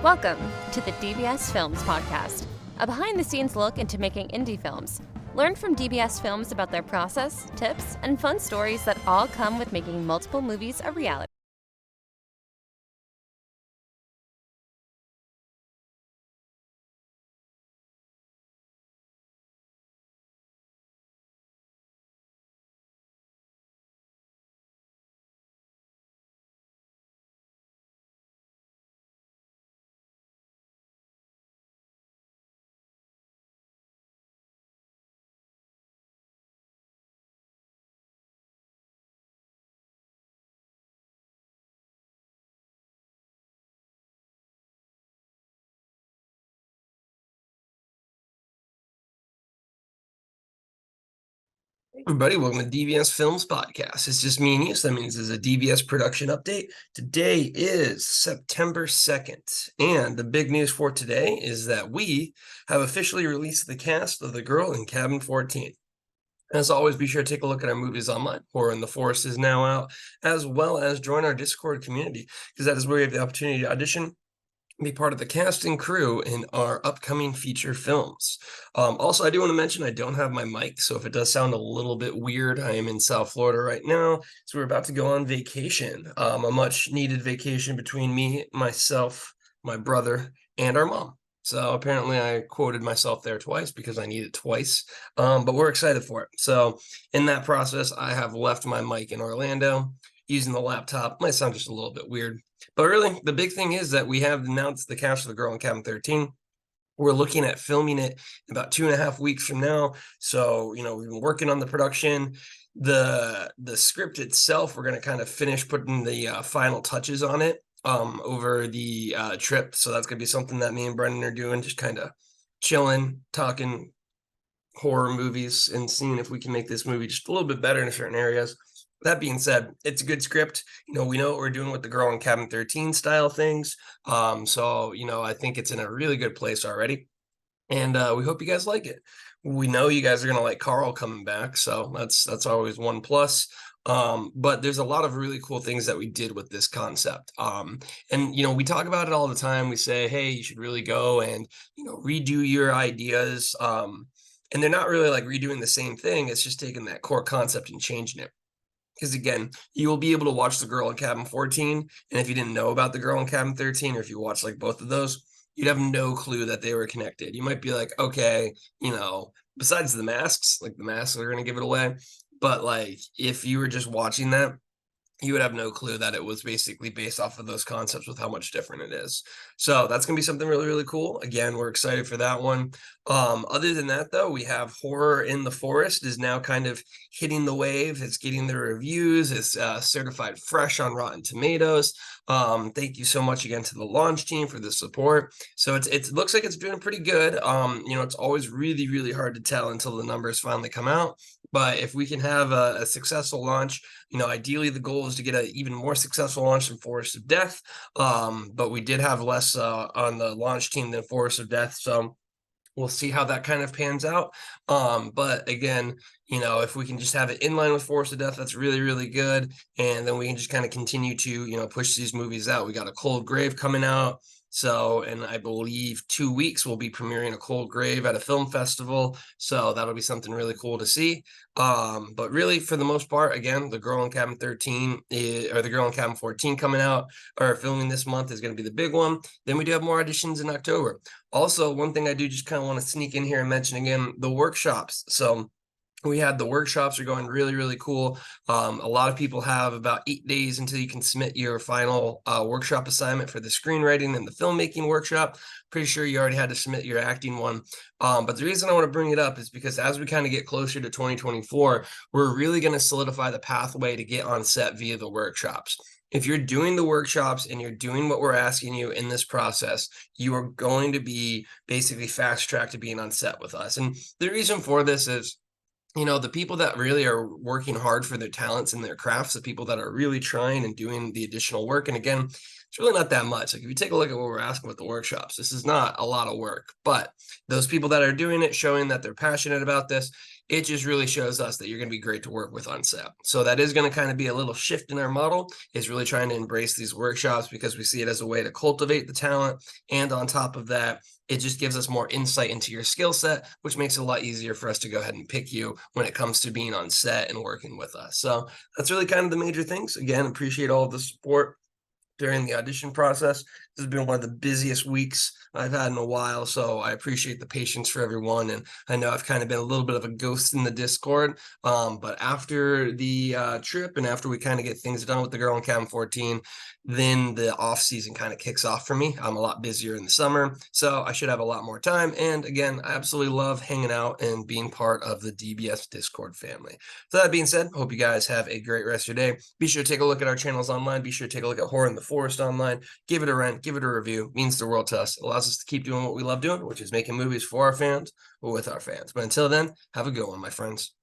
Welcome to the DBS Films Podcast, a behind-the-scenes look into making indie films. Learn from DBS Films about their process, tips, and fun stories that all come with making multiple movies a reality. Everybody, welcome to DBS Films Podcast. It's just me and you, so that means it's a DBS production update. Today is September 2nd, and the big news for today is that we have officially released the cast of The Girl in Cabin 14. As always, be sure to take a look at our movies online. Horror in the Forest is now out, as well as join our Discord community, because that is where you have the opportunity to audition, be part of the cast and crew in our upcoming feature films. Also, I do want to mention I don't have my mic, so if it does sound a little bit weird, I am in South Florida right now, so we're about to go on vacation, a much needed vacation between me, myself, my brother, and our mom. So apparently I quoted myself there twice because I need it twice, but we're excited for it. So in that process, I have left my mic in Orlando using the laptop. Might sound just a little bit weird. But really, the big thing is that we have announced the cast of The Girl in Cabin 13. We're looking at filming it in about 2.5 weeks from now. So, we've been working on the production. The script itself, we're going to kind of finish putting the final touches on it over the trip. So that's going to be something that me and Brendan are doing, just kind of chilling, talking horror movies and seeing if we can make this movie just a little bit better in certain areas. That being said, it's a good script. We know what we're doing with The Girl in Cabin 13 style things. So, I think it's in a really good place already. And we hope you guys like it. We know you guys are going to like Carl coming back. So that's always one plus. But there's a lot of really cool things that we did with this concept. And, we talk about it all the time. We say, hey, you should really go and, redo your ideas. And they're not really like redoing the same thing. It's just taking that core concept and changing it. Because again, you will be able to watch The Girl in Cabin 14, and if you didn't know about The Girl in Cabin 13, or if you watched like both of those, you'd have no clue that they were connected. You might be like, okay, besides the masks, like the masks are going to give it away, but like if you were just watching that, you would have no clue that it was basically based off of those concepts with how much different it is. So that's going to be something really, really cool. Again, we're excited for that one. Other than that, though, we have Horror in the Forest is now kind of hitting the wave. It's getting the reviews. It's certified fresh on Rotten Tomatoes. Thank you so much again to the launch team for the support. So it looks like it's doing pretty good. It's always really, really hard to tell until the numbers finally come out. But if we can have a successful launch, ideally the goal is to get an even more successful launch than Forest of Death. But we did have less on the launch team than Forest of Death. So we'll see how that kind of pans out. But again, if we can just have it in line with Forest of Death, that's really, really good. And then we can just kind of continue to, push these movies out. We got A Cold Grave coming out. So, and I believe 2 weeks we'll be premiering A Cold Grave at a film festival. So that'll be something really cool to see. But really, for the most part, again, The Girl in Cabin 13 or The Girl in Cabin 14 coming out or filming this month is going to be the big one. Then we do have more auditions in October. Also, one thing I do just kind of want to sneak in here and mention again, the workshops. So we had the workshops are going really, really cool. A lot of people have about 8 days until you can submit your final workshop assignment for the screenwriting and the filmmaking workshop. Pretty sure you already had to submit your acting one. But the reason I want to bring it up is because as we kind of get closer to 2024, we're really going to solidify the pathway to get on set via the workshops. If you're doing the workshops and you're doing what we're asking you in this process, you are going to be basically fast-tracked to being on set with us. And the reason for this is, the people that really are working hard for their talents and their crafts, the people that are really trying and doing the additional work. And again, it's really not that much. Like if you take a look at what we're asking with the workshops, this is not a lot of work, but those people that are doing it, showing that they're passionate about this, it just really shows us that you're going to be great to work with on set. So that is going to kind of be a little shift in our model, is really trying to embrace these workshops because we see it as a way to cultivate the talent. And on top of that, it just gives us more insight into your skill set, which makes it a lot easier for us to go ahead and pick you when it comes to being on set and working with us. So that's really kind of the major things. Again, appreciate all of the support during the audition process. This has been one of the busiest weeks I've had in a while, so I appreciate the patience for everyone. And I know I've kind of been a little bit of a ghost in the Discord, but after the trip and after we kind of get things done with the girl in Cabin 14, then the off season kind of kicks off for me. I'm a lot busier in the summer, so I should have a lot more time. And again, I absolutely love hanging out and being part of the DBS Discord family. So that being said, hope you guys have a great rest of your day. Be sure to take a look at our channels online. Be sure to take a look at Horror in the Forest online. Give it a rent, give it a review. It means the world to us. It allows us to keep doing what we love doing, which is making movies for our fans, but with our fans. But until then, have a good one, my friends.